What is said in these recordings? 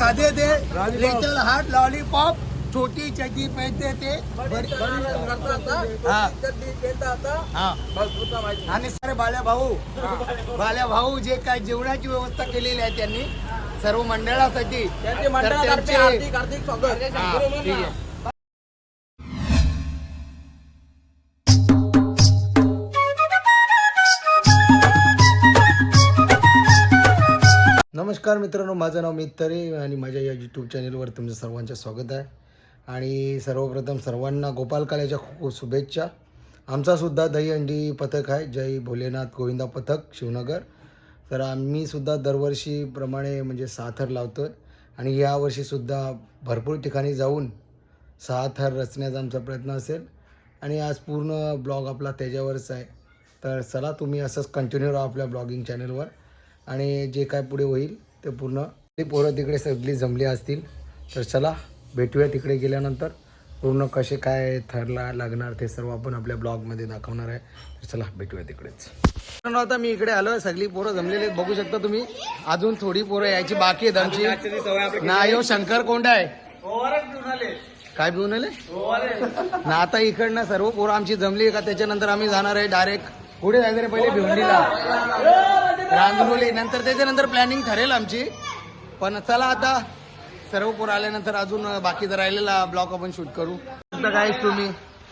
साधे थे little heart lollipop छोटी चड्डी पहनते थे आणि सर बाल्या भाऊ जे काय जेवणाची व्यवस्था केलेली आहे त्यांनी सर्व मंडळासाठी हार्दिक हार्दिक स्वागत. ठीक आहे. नमस्कार मित्रांनो, माझं नाव मित तरे आणि माझ्या या यूट्यूब चॅनलवर तुमचं सर्वांचं स्वागत आहे. आणि सर्वप्रथम सर्वांना गोपालकाल्याच्या खूप शुभेच्छा. आमचासुद्धा दहीहंडी पथक आहे, जय भोलेनाथ गोविंदा पथक शिवनगर. तर आम्हीसुद्धा दरवर्षीप्रमाणे म्हणजे 6 थर लावतो आहे आणि यावर्षीसुद्धा भरपूर ठिकाणी जाऊन 6 थर रचण्याचा आमचा प्रयत्न असेल आणि आज पूर्ण ब्लॉग आपला त्याच्यावरच आहे. तर चला तुम्ही असंच कंटिन्यू राहा आपल्या ब्लॉगिंग चॅनलवर आणि जे काय पुढे होईल ते पूर्ण पोरं तिकडे सगळी जमली असतील. तर चला भेटूया तिकडे गेल्यानंतर. पूर्ण कसे काय थरला लागणार ते सर्व आपण आपल्या ब्लॉगमध्ये दाखवणार आहे. तर चला भेटूया तिकडेच. आता मी इकडे आलो, सगळी पोरं जमलेली आहेत, बघू शकता तुम्ही. अजून थोडी पोरं यायची बाकी आहेत आमची. नाही हो, शंकर कोंडा आहे काय पिऊन आले ना. आता इकडनं सर्व पोरं आमची जमली का त्याच्यानंतर आम्ही जाणार आहे डायरेक्ट पुढे जायचं रे. पहिले भिवंडीला रांजणोली, नंतर त्याच्यानंतर प्लॅनिंग ठरेल आमची. पण चला आता सर्व पोरं आल्यानंतर अजून बाकीचा राहिलेला ब्लॉग आपण शूट करू. आता काय तुम्ही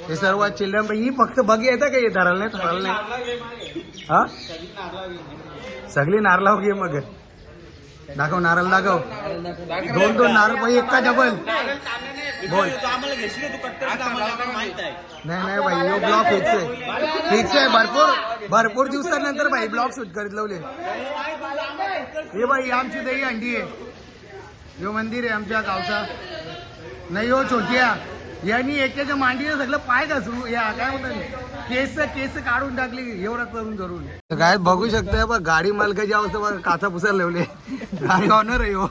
हे सर्व चिल्ड्रन ही फक्त बघी येतं का हे धरायला नाही हा सगळी नारळ घे मग दाखव. नारळ दाखव. 2 नारळ पाहिजे एक का डबल बोल. नाही भाई यो ब्लॉग फिक्स आहे भरपूर दिवसानंतर भाई ब्लॉग शूट करीत लावले. हे भाई आमची दही अंडी आहे, यो मंदिर आहे आमच्या गावचा. नाही हो छोट्या यांनी एकाच्या मांडीने सगळं पाय घासू या काय म्हणतात केस काढून टाकली एवढा करून धरून. काय बघू शकतोय बघ गाडी मालकाची अवस्था बघ, काचा पुसायला लावले. गाडी ऑनर आहे हो,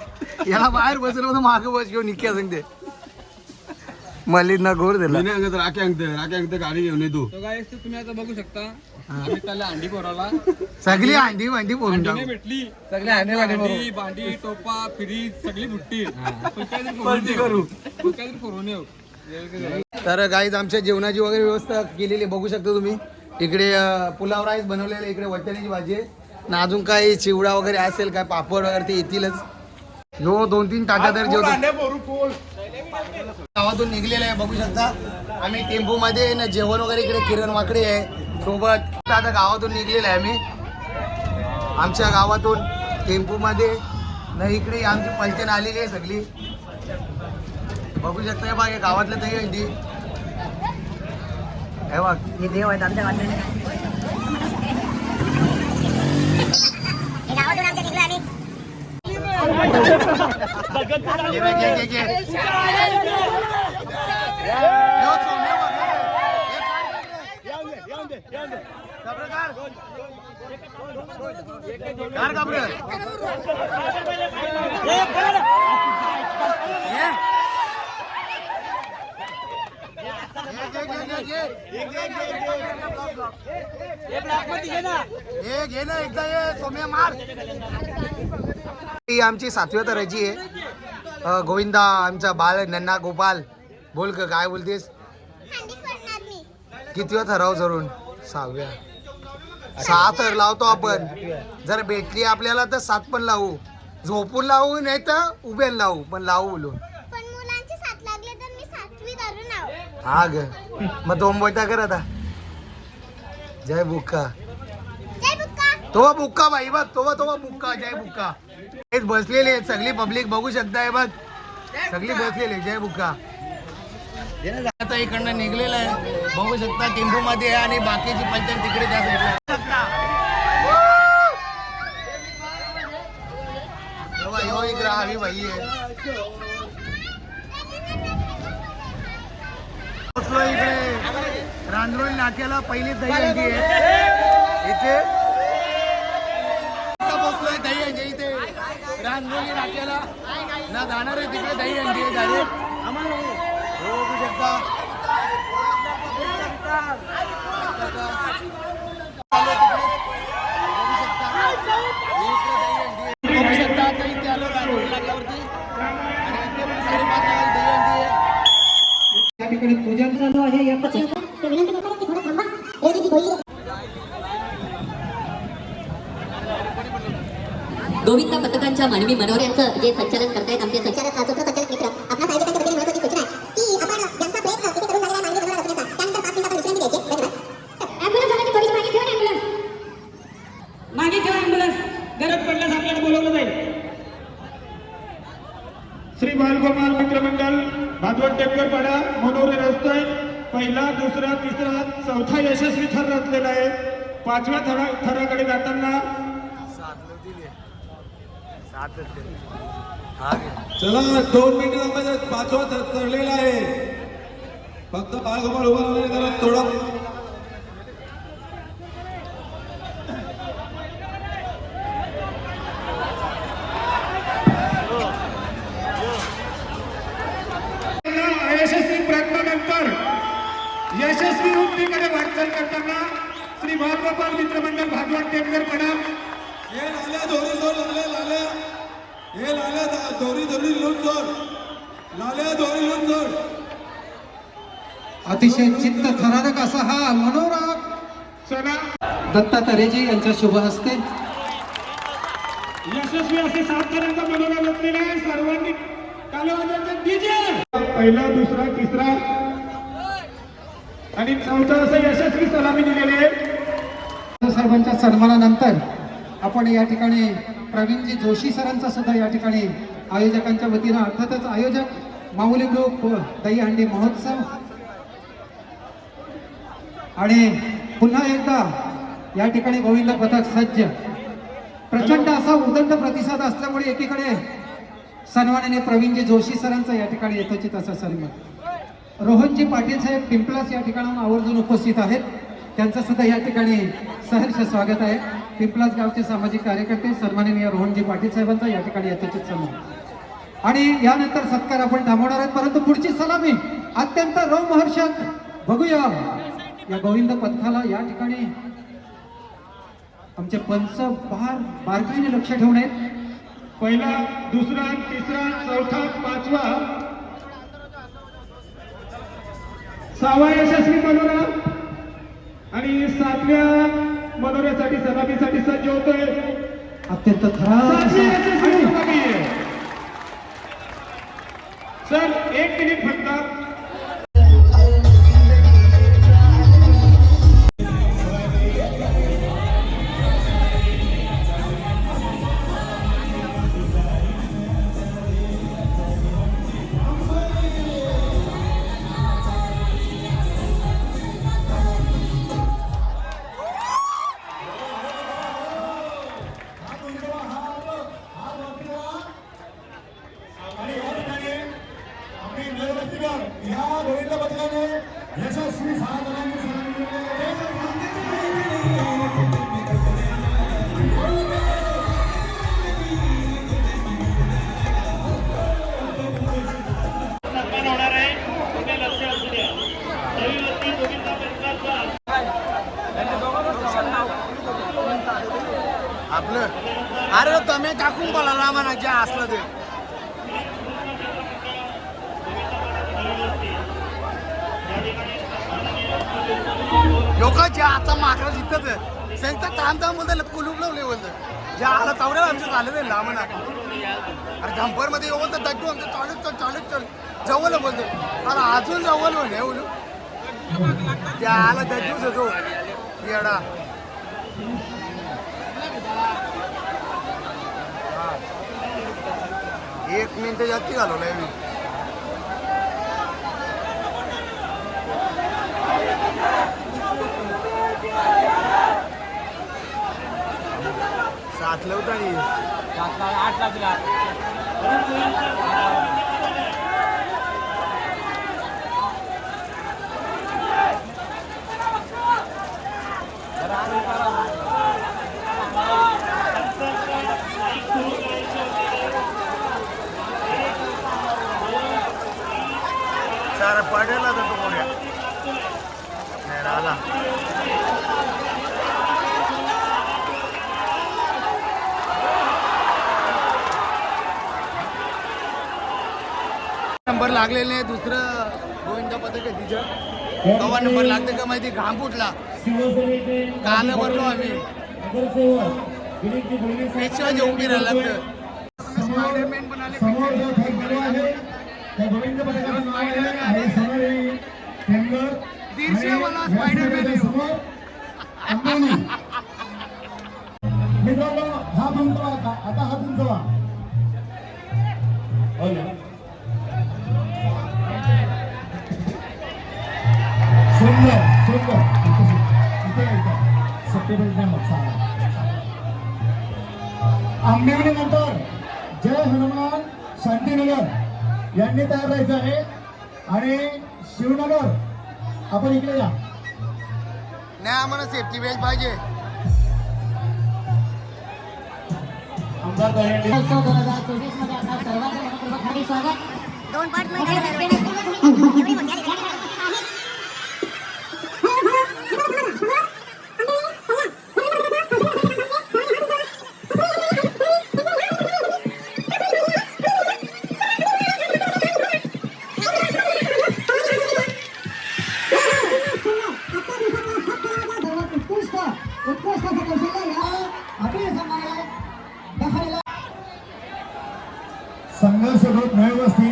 याला बाहेर बसलं मागे बस घेऊन निघ्या सांगते मलिना गोर दिला राखे गाडी घेऊन येतो. तुम्ही आता बघू शकता आम्ही त्याला अंडी पोराला सगळी अंडी भांडी पोरून भेटली. सगळी अंडी भांडी टोपा फ्रीज सगळी बुट्टी करू करून येऊ. तर गाईज आमच्या जेवणाची वगैरे व्यवस्था केलेली बघू शकता तुम्ही. इकडे पुलाव राईस बनवलेले, इकडे वटाण्याची भाजी ना अजून काही चिवडा वगैरे असेल काय पापड वगैरे ते येतीलच. जो 2-3 ताटा तर जेवतो. गावातून निघलेलं आहे बघू शकता आम्ही टेम्पो मध्ये ना. जेवण वगैरे इकडे किरण वाकडे आहे सोबत. आता गावातून निघलेलं आहे आम्ही आमच्या गावातून टेम्पो मध्ये ना. इकडे आमची पलटण आलेली आहे सगळी बघू शकता. हे बघ हे गावातलं दही अंडी हे बघ. हे देव आहेत आमच्या घे ना एकदा ये सोम्या मार. ही आमची 7व्या तराची आहे. गोविंदा आमचा बाल नन्ना गोपाल. बोल का काय बोलतेस. कितव्या थराव धरून 6व्या. 6 थर लावतो आपण. जर भेटली आपल्याला तर 7 पण लावू, झोपून लावू नाही तर उभ्याला लावू, पण लावू बोलून. हा ग मग 2 बोटा कर आता. जय बुक्का तो बुक्का भाई बघ. तो बुक्का जय बुक्का. हेच बसलेले सगळी पब्लिक बघू शकताय बघ, सगळी बसलेली जय बुक्का. आता इकडनं निघलेलं आहे बघू शकता टेम्पो मध्ये आणि बाकीची पलटण तिकडे त्या साईडला. एक राहावी भाई आहे. इकडे रांजणोली नाक्याला पहिली दही अंडी आहे. इथे पोचलोय दही अंडी इथे रांजणोली नाक्याला ना जाणार आहे तिकडे दही अंडी आहे डायरेक्ट. बघू शकता बघू शकता आता इथे आलो रांजणोली नाक्यावरती. गोविंद पथकांच्या मानवी मनोऱ्यांचं जे संचालन करतायत आमचे संचालक सूत्रसंचालक मित्र आपल्या आयोजकांच्या वतीने महत्त्वाची सूचना आहे की आपण ज्यांचा प्रयत्न इथे करून झालेला आहे मानवी मनोरा रचण्याचा त्यानंतर 5 मिनिटात विश्रांती द्यायची. धन्यवाद. ॲम्ब्युलन्स आला की पोलीस मागे ठेवा. ॲम्ब्युलन्स मागे ठेवा. ॲम्ब्युलन्स गरज पडल्यास आपल्याला बोलवलं जाईल. श्री बालगोपाल मित्रमंडळ भादवड टेपकर पाडा मनोरे रस्ते पहिला दुसरा तिसरा चौथा यशस्वी थर रचलेला आहे. 5व्या थराकडे जाताना चला 2 मिनिटांमध्ये 5वा ठरलेला आहे. फक्त बाळगोपाळ उभा राहणे जरा थोडा अयशस्वी प्रयत्नानंतर यशस्वी वृत्तीकडे वाटचाल करताना श्री बालगोपाल मित्रमंडळ भागवत टेमकर पडा हे लाल्या दोरी जोर लाल्या हे लाल्या दोरी लूट जोर लाल्या दोरी लूट जोर. अतिशय चित्त थरारक असा हा मनोरा चला दत्ता तरेजी यांच्या शुभ हस्ते यशस्वी असे 7 थरांचा मनोरा रचलेला आहे. सर्वांनी कालवाद्यांचा डीजे पहिला दुसरा तिसरा आणि चौथा असं यशस्वी सलामी दिलेली आहे. साहेबांच्या सन्मानानंतर आपण या ठिकाणी प्रवीणजी जोशी सरांचा सुद्धा या ठिकाणी आयोजकांच्या वतीनं अर्थातच आयोजक माऊली ग्रुप दहीहंडी महोत्सव आणि पुन्हा एकदा या ठिकाणी गोविंद पथक सज्ज. प्रचंड असा उदंड प्रतिसाद असल्यामुळे एकीकडे सन्माननीय प्रवीणजी जोशी सरांचा या ठिकाणी यथोचित असा सन्मान. रोहनजी पाटील साहेब पिंपलास या ठिकाणाहून आवर्जून उपस्थित आहेत. त्यांचं सुद्धा या ठिकाणी सहर्ष स्वागत आहे. पिंपलास गावचे सामाजिक कार्यकर्ते सन्माननीय रोहनजी पाटील साहेबांचा या ठिकाणी यथोचित सन्मान. आणि यानंतर सत्कार आपण थांबवणार आहोत, परंतु पुढची सलामी अत्यंत रोमहर्षक बघूया. या गोविंद पथकाला या ठिकाणी आमचे पंच बारकाईने लक्ष ठेवून आहेत. पहिला दुसरा तिसरा चौथा 5वा 6वा यशस्वी मनोरा आणि 7व्या मनोऱ्यासाठी सलामीसाठी सज्ज होतोय. अत्यंत खराब 7वी यशस्वी सलामी आहे. सर 1 मिनिट फक्त. आपलं अरे तुम्ही टाकून बोला म्हणा जे असलं ते. लोक जे आता माकडा जिथंच आहे संयुक्त थांब बोलतात कुलूप लावले बोलतं जे आला चौऱ्या आमचं झालं नाही लांब ना. अरे झंपर मध्ये येऊन तर दड्डू आमचं चालूच चल जवळ बोलतो. अरे अजून जवळ बोल हे बोलू त्या आला दड्डूच होतो येडा. 1 मिनिट जास्ती घालवलंय मी. सातलं होतं आणि 8 लागला. सारा पडेला जातो कोण्या आला. नंबर लागलेले नाही. दुसरं गोविंद पथक आहे तिचं 9वा नंबर लागते का माहिती. घाम फुटला काल भरलो आम्ही. विनंती बोलणे समोर जो ठेंगलो आहे त्या गोविंद पथकाचं नाव आहे सोनाली ठेंगर समोर अंबानी. मित्रांनो हा तुमचा आता हा तुमचा सुंदर सुंदर इथे सप्टेंबर आंबेवणे नंतर जय हनुमान शांतीनगर यांनी तयार राहायचं आहे आणि शिवनगर आपण इकडे या. नाही आम्हाला सेफ्टी बेल्ट पाहिजे. आमदार दहीहंडी 2024 मध्ये आपल्या सर्वांचं मनपूर्वक हार्दिक स्वागत. 2 पार्ट मध्ये एवढी मोठी आली. संघर्ष ग्रुप नळवस्ती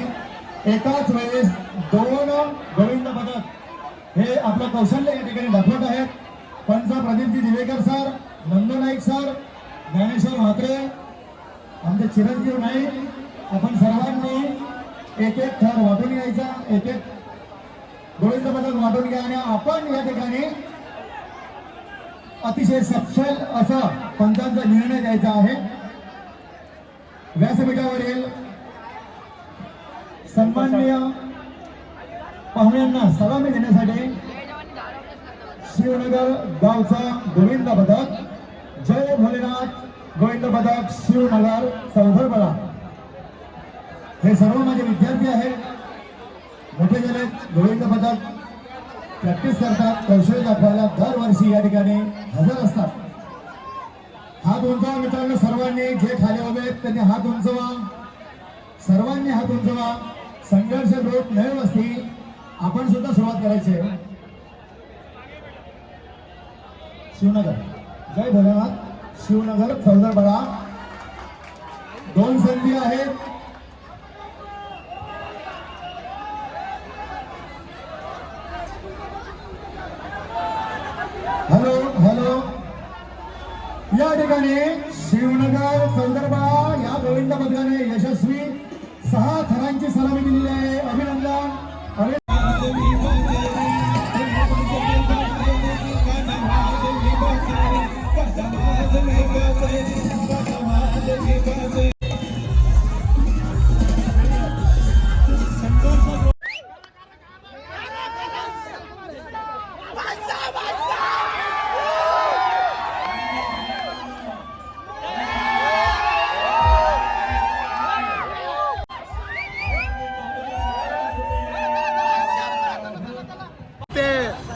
एकाच वेळेस 2 गोविंद पदक हे आपलं कौशल्य या ठिकाणी दाखवत आहेत. पंच प्रदीपजी दिवेकर सर, नंदू नाईक सर, ज्ञानेश्वर म्हात्रे, आमचे चिरंजीव नाईक. आपण सर्वांनी एक एक थर वाटून घ्यायचा, एक एक गोविंद पदक वाटून घ्या आणि आपण या ठिकाणी अतिशय सपशेल असा पंचांचा निर्णय द्यायचा आहे. व्यासपीठावरील सन्माननीय पाहुण्यांना सलामी देण्यासाठी शिवनगर गावचा गोविंद पदक, जय भोलेनाथ गोविंद पदक शिवनगर चौधरबळा. हे सर्व माझे विद्यार्थी आहेत, मोठे झाले, गोविंद पदक प्रॅक्टिस करतात, कौशल्य दाखवायला दरवर्षी या ठिकाणी हजर असतात. हात उंचवा मित्रांनो, सर्वांनी जे खाली उभे आहेत त्यांनी हात उंचवा, सर्वांनी हात उंचवा. संघर्ष ग्रुप नळवस्ती आपण सुद्धा सुरुवात करायची आहे. शिवनगर जय भोलेनाथ शिवनगर चौधरबळा 2 संधी आहेत. हॅलो हॅलो, या ठिकाणी शिवनगर चौधरबळा या गोविंद पदकाने यशस्वी 6 थरांची सलामी दिलेली आहे. अभिनंदन.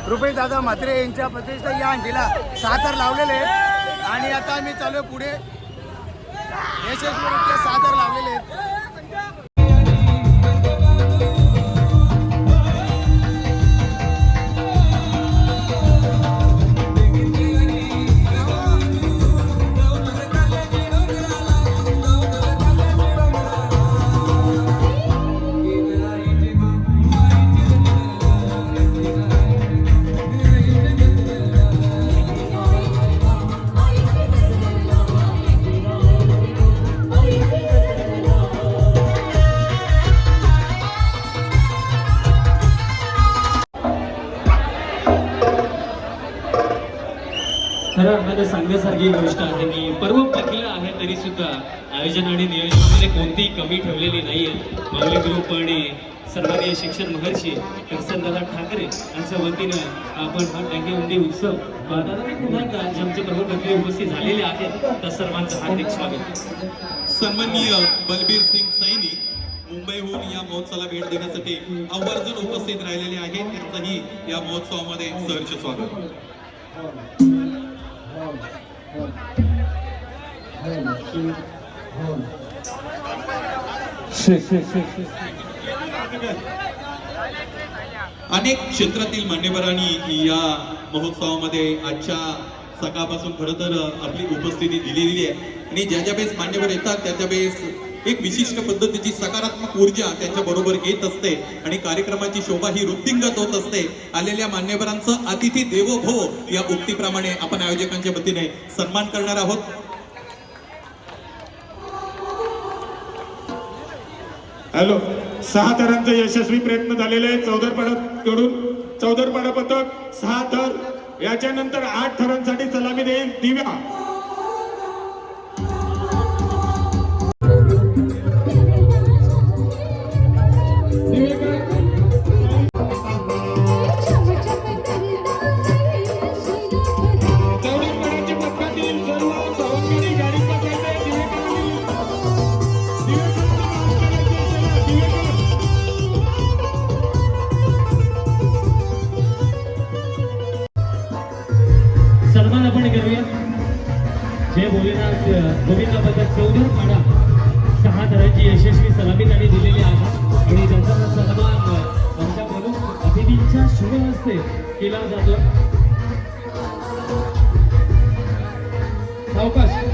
रुपेश दादा म्हात्रे यांच्या प्रतिष्ठा या हंडीला 6 थर लावलेले आहेत आणि आता आम्ही चालू पुढे. यशस्वीरित्या 6 थर लावलेले आहेत. खरं अर्थाने सांगण्यासारखी गोष्ट आहे की पर्व पहिलं आहे तरी सुद्धा आयोजन आणि नियोजनामध्ये कोणतीही कमी ठेवलेली नाहीये. माऊली ग्रुप आणि सर्वरीय शिक्षण महर्षी कृष्णदादा ठाकरे यांच्या वतीनं आपण हा टांगेबंदी उत्सव दादा पुन्हा एकदा जे आमचे प्रमुख मंत्री उपस्थित झालेले आहेत त्या सर्वांचं हार्दिक स्वागत. सन्माननीय बलबीर सिंग सैनी मुंबईहून या महोत्सवाला भेट देण्यासाठी आवर्जून उपस्थित राहिलेले आहेत. त्यांचंही या महोत्सवामध्ये सहर्ष स्वागत. अनेक क्षेत्रातील मान्यवरांनी या महोत्सवामध्ये आजच्या सकाळपासून खरं तर आपली उपस्थिती दिलेली आहे आणि ज्या ज्या वेळेस मान्यवर येतात त्या वेळेस एक विशिष्ट पद्धतीची सकारात्मक ऊर्जा त्यांच्या बरोबर येत असते आणि कार्यक्रमाची शोभा ही वृद्धिंगत होत असते. आलेल्या मान्यवरांचं अतिथी देवो भव या उक्तीप्रमाणे आपण आयोजकांच्या वतीने सन्मान करणार आहोत. हॅलो, 6 थरांचा यशस्वी प्रयत्न झालेले आहे. चौदरपाडा पथक 6 थर. याच्यानंतर 8 थरांसाठी सलामी देईल दिव्या. चौदरपाड्याच्या पथकातील सर्व सवंगडी गाडीत बसायचे. सन्मान आपण करूया. जय भोलेनाथ गोविंद पथक चौदरपाडा 6 थरांची यशस्वी सलामी त्यांनी दिलेली आहे आणि त्याचा सन्मान आमच्या प्रमुख अतिथींच्या शुभ हस्ते केला जातो. सावकाश